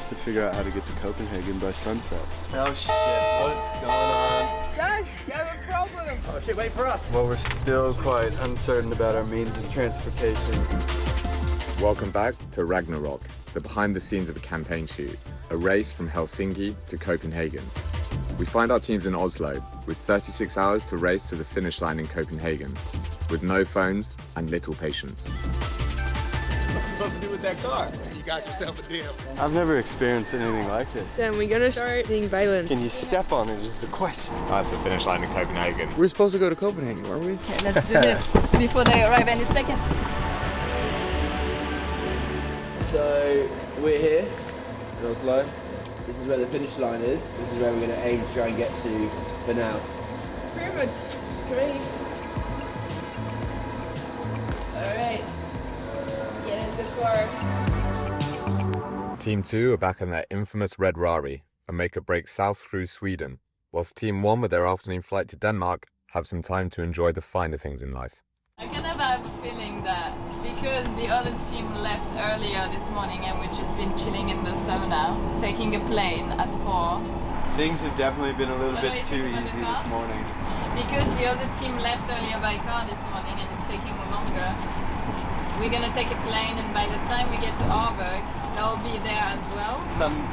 have to figure out how to get to Copenhagen by sunset. Oh shit, what's going on? Guys, you have a problem. Oh shit, wait for us. Well, we're still quite uncertain about our means of transportation. Welcome back to Ragnarök, the behind the scenes of a campaign shoot, a race from Helsinki to Copenhagen. We find our teams in Oslo, with 36 hours to race to the finish line in Copenhagen, with no phones and little patience. What you supposed to do with that car? You got yourself a deal. I've never experienced anything like this. Then we're gonna start being violent. Can you step on it is the question. That's the finish line in Copenhagen. We're supposed to go to Copenhagen, weren't we? Okay, let's do this before they arrive any second. So we're here in Oslo. This is where the finish line is. This is where we're going to aim to try and get to for now. It's pretty much straight. Alright. Get in the car. Team 2 are back in their infamous red Rari and make a break south through Sweden, whilst Team 1 with their afternoon flight to Denmark have some time to enjoy the finer things in life. I kind of have a feeling that because the other team left earlier this morning and we've just been chilling in the sauna, taking a plane at 4. Things have definitely been a little What do bit you too think about easy the car? this morning. Because the other team left earlier by car this morning and it's taking longer, we're gonna take a plane and by the time we get to Aalborg, they'll be there as well.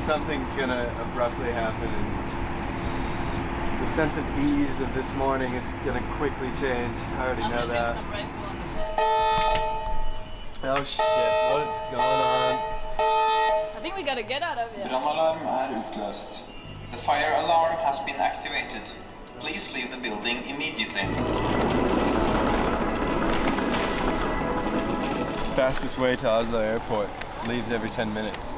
Something's gonna abruptly happen, and the sense of ease of this morning is gonna quickly change. I already I'm know gonna drink that. some Red Bull on the bed. Oh shit, what's going on? I think we gotta get out of here. Brannalarm utlöst. The fire alarm has been activated. Please leave the building immediately. Fastest way to Oslo Airport. Leaves every 10 minutes.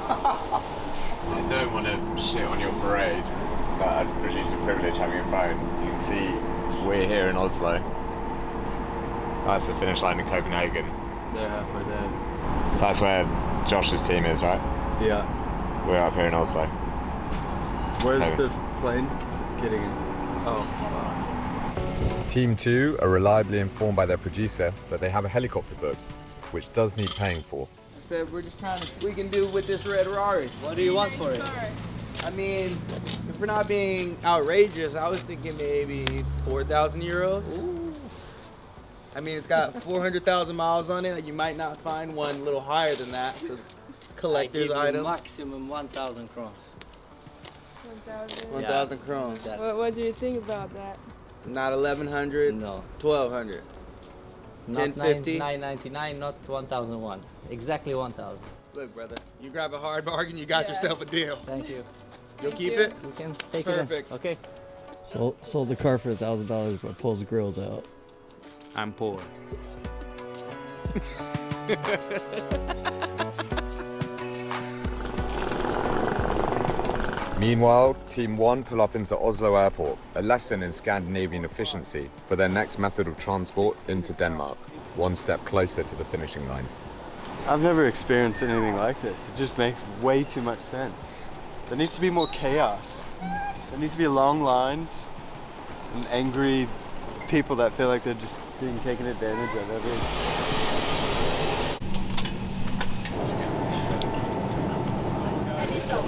I don't want to shit on your parade, but as a producer privilege having a phone, as you can see, we're here in Oslo. That's the finish line in Copenhagen. They're halfway there. So that's where Josh's team is, right? Yeah. We're up here in Oslo. Where's Okay. the plane getting into? Oh, Team 2 are reliably informed by their producer that they have a helicopter booked, which does need paying for. I said we're just trying to see what we can do with this red Rari. What do you want for it? I mean, if we're not being outrageous, I was thinking maybe 4,000 euros. Ooh. I mean, it's got 400,000 miles on it. You might not find one a little higher than that. So collector's item. Maximum 1,000 crowns. 1,000. 1,000 crowns. What do you think about that? Not 1,100. No. 1,200. Not 1050? 999, not 1,001. Exactly 1,000. Look, brother, you grab a hard bargain, you got yourself a deal. Thank you. You'll Thank keep you. it? You can take Perfect. it. Okay. Sold the car for $1,000, but pulls the grills out. I'm poor. Meanwhile, Team 1 pull up into Oslo Airport, a lesson in Scandinavian efficiency for their next method of transport into Denmark, one step closer to the finishing line. I've never experienced anything like this. It just makes way too much sense. There needs to be more chaos. There needs to be long lines and angry people that feel like they're just being taken advantage of every.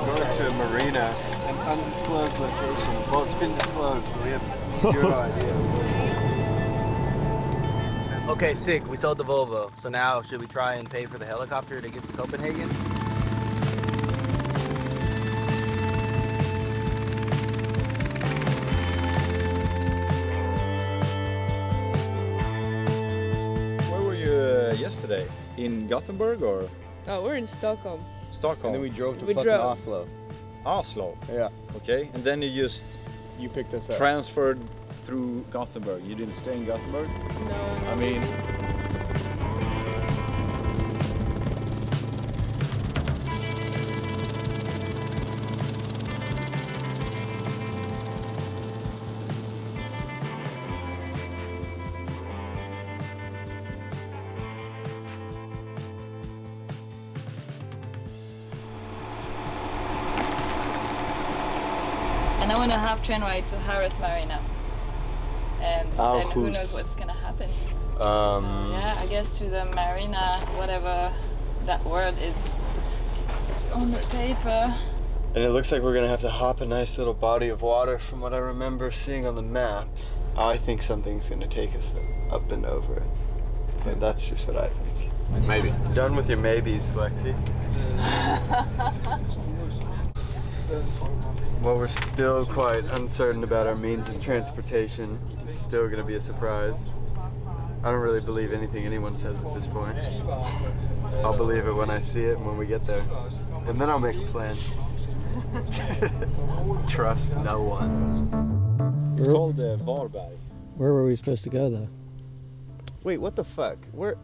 Going to a marina, an undisclosed location. Well, it's been disclosed, but we have zero idea. Okay, sick. We sold the Volvo. So now should we try and pay for the helicopter to get to Copenhagen? Where were you yesterday? In Gothenburg or Oh, we're in Stockholm. Stockholm? And then we drove to We fucking drove. Oslo. Oslo. Yeah. Okay, and then you just You picked us up. transferred through Gothenburg. You didn't stay in Gothenburg? No. I mean, And I want a half train ride to Harris Marina. and then who Aarhus. knows what's gonna happen. Um, So, yeah, I guess to the marina, whatever that word is on the paper. And it looks like we're gonna have to hop a nice little body of water from what I remember seeing on the map. I think something's gonna take us up and over it. But that's just what I think. Maybe. Done with your maybes, Lexi. Well, we're still quite uncertain about our means of transportation. It's still gonna be a surprise. I don't really believe anything anyone says at this point. I'll believe it when I see it and when we get there. And then I'll make a plan. Trust no one. It's called Varberg. Where were we supposed to go though? Wait, what the fuck? We're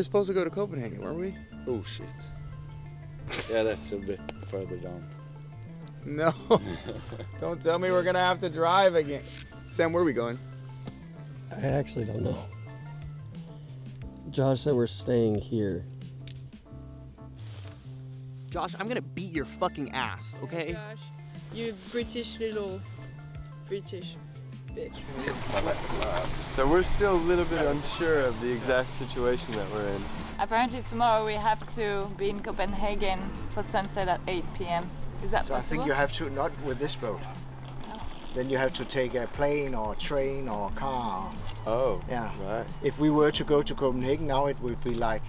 supposed to go to Copenhagen, weren't we? Oh shit. Yeah, that's a bit further down. No. Don't tell me we're gonna have to drive again. Sam, where are we going? I actually don't know. Josh said we're staying here. Josh, I'm gonna beat your fucking ass, okay? Gosh, you British little British bitch. So we're still a little bit unsure of the exact situation that we're in. Apparently tomorrow we have to be in Copenhagen for sunset at 8 p.m. Is that So I possible? think you have to, not with this boat. Then you have to take a plane or a train or a car. Oh, yeah. Right. If we were to go to Copenhagen now, it would be like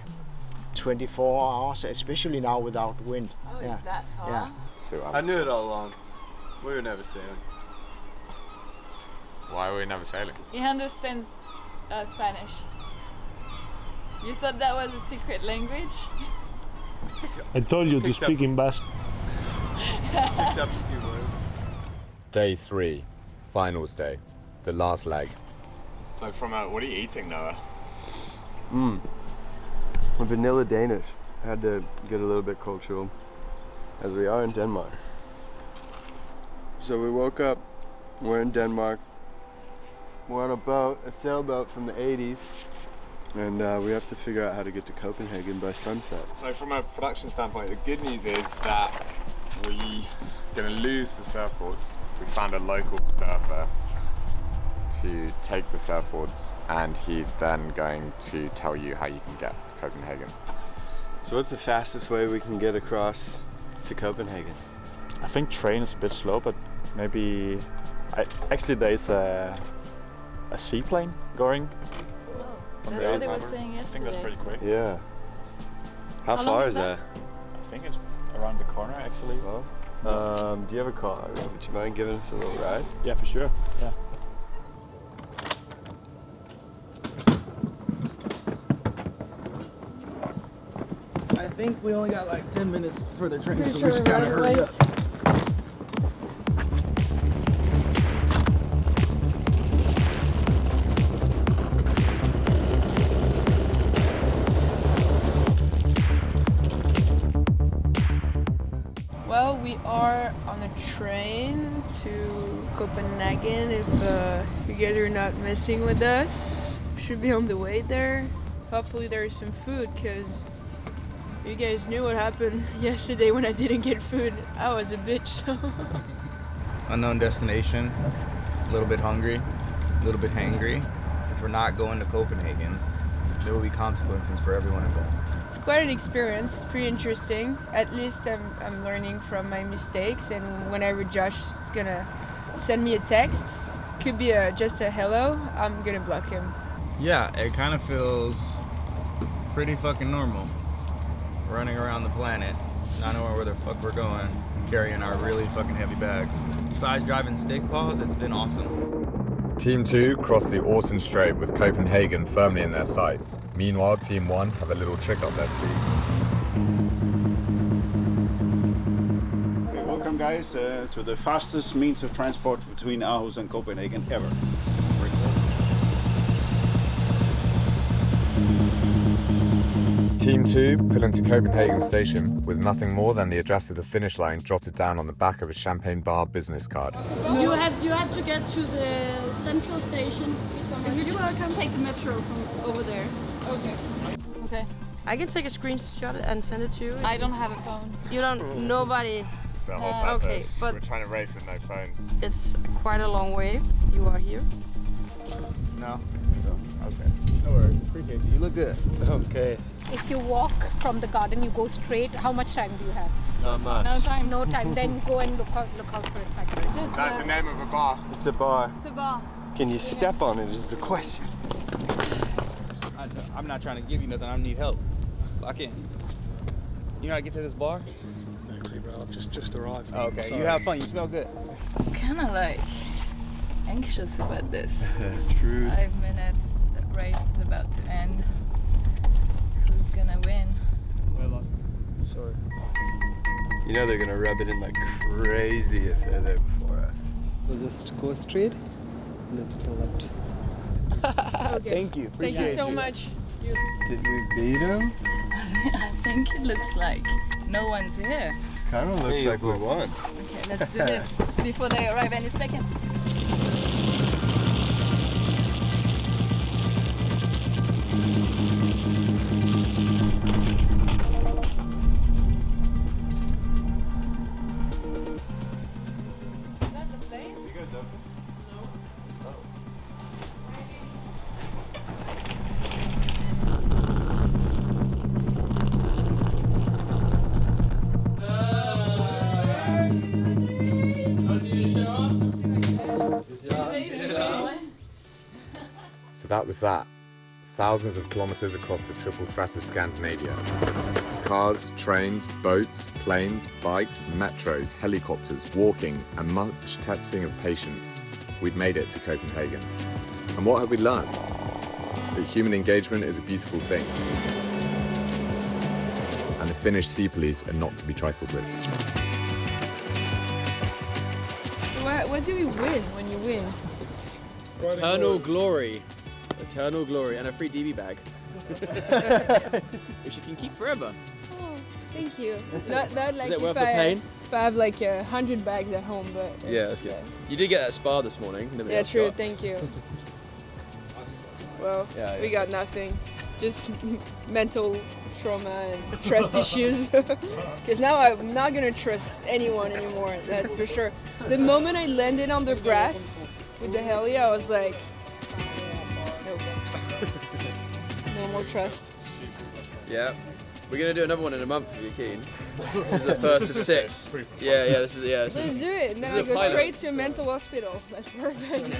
24 hours, especially now without wind. Oh, yeah. is that far? Yeah. So I knew it all along. We were never sailing. Why were we never sailing? He understands Spanish. You thought that was a secret language? I told you to Picked up- speak in Basque. Picked up a few words. Day 3, finals day, the last leg. So what are you eating, Noah? Vanilla Danish. I had to get a little bit cultural, as we are in Denmark. So we woke up, we're in Denmark. We're on a boat, a sailboat from the 80s, and we have to figure out how to get to Copenhagen by sunset. So from a production standpoint, the good news is that we're going to lose the surfboards. We found a local surfer to take the surfboards, and he's then going to tell you how you can get to Copenhagen. So what's the fastest way we can get across to Copenhagen? I think train is a bit slow, but maybe actually there's a seaplane going. That's what they were saying I think that's yesterday. pretty quick. Yeah. How How far long is is that? I think it's around the corner actually. Well, do you have a car? Would you mind giving us a little ride? Yeah, for sure. Yeah. I think we only got like 10 minutes for the train, Pretty so sure we should kind of we're hurry late. up. Well, we are on a train to Copenhagen. If you guys are not messing with us, should be on the way there. Hopefully there's some food, because you guys knew what happened yesterday when I didn't get food. I was a bitch, so. Unknown destination, a little bit hungry, a little bit hangry. If we're not going to Copenhagen, there will be consequences for everyone involved. It's quite an experience, pretty interesting. At least I'm learning from my mistakes, and whenever Josh is gonna send me a text, could be just a hello, I'm gonna block him. Yeah, it kind of feels pretty fucking normal. Running around the planet, not knowing where the fuck we're going, carrying our really fucking heavy bags. Besides driving stick paws, it's been awesome. Team 2 crossed the Orson Strait with Copenhagen firmly in their sights. Meanwhile, Team 1 have a little trick up their sleeve. Okay, welcome guys to the fastest means of transport between Aarhus and Copenhagen ever. Team 2 pull into Copenhagen station with nothing more than the address of the finish line jotted down on the back of a champagne bar business card. You have to get to the central station, and you just come take the metro from over there. Okay. Okay. I can take a screenshot and send it to you. I don't have a phone. You don't. Nobody. It's the whole Okay, purpose. but We're trying to race with no phones. it's quite a long way. You are here. No? Okay. No worries. Appreciate you. You look good. Okay. If you walk from the garden, you go straight, how much time do you have? Not much. No time. No time. Then go and look out for a taxi. That's the name of a bar. It's a bar. It's a bar. Can you step on it is the question. I'm not trying to give you nothing. I need help. Lock in. You know how to get to this bar? No clue, bro. I've just arrived. Oh, okay. You have fun. You smell good. I'm kind of like anxious about this. True. 5 minutes, the race is about to end. Who's gonna win? Sorry. You know they're gonna rub it in like crazy if they're there before us. We'll just go straight and then to the left. Okay. Thank you. Thank you so much. Did we beat him? I think it looks like no one's here. Kind of looks like we won. Okay, let's do this before they arrive any second. So that was that. Thousands of kilometers across the triple threat of Scandinavia. Cars, trains, boats, planes, bikes, metros, helicopters, walking, and much testing of patience. We'd made it to Copenhagen. And what had we learned? That human engagement is a beautiful thing. And the Finnish sea police are not to be trifled with. What do we win when you win? Eternal glory. Eternal glory and a free DV bag. Which you can keep forever. Oh, thank you. Not like Is it if worth the pain? If I have like 100 bags at home, but Yeah, that's good. You did get that spa this morning. Nobody yeah, else true. got. Thank you. Well, Yeah, we yeah. got nothing. Just mental trauma and trust issues. Because now I'm not gonna trust anyone anymore. That's for sure. The moment I landed on the grass with the heli, I was like, nope. No more trust. Yeah. We're gonna do another one in a month if you're keen. This is the first of 6. Yeah, this is Let's do it. And then I This is a go pilot. straight to a mental hospital. That's perfect.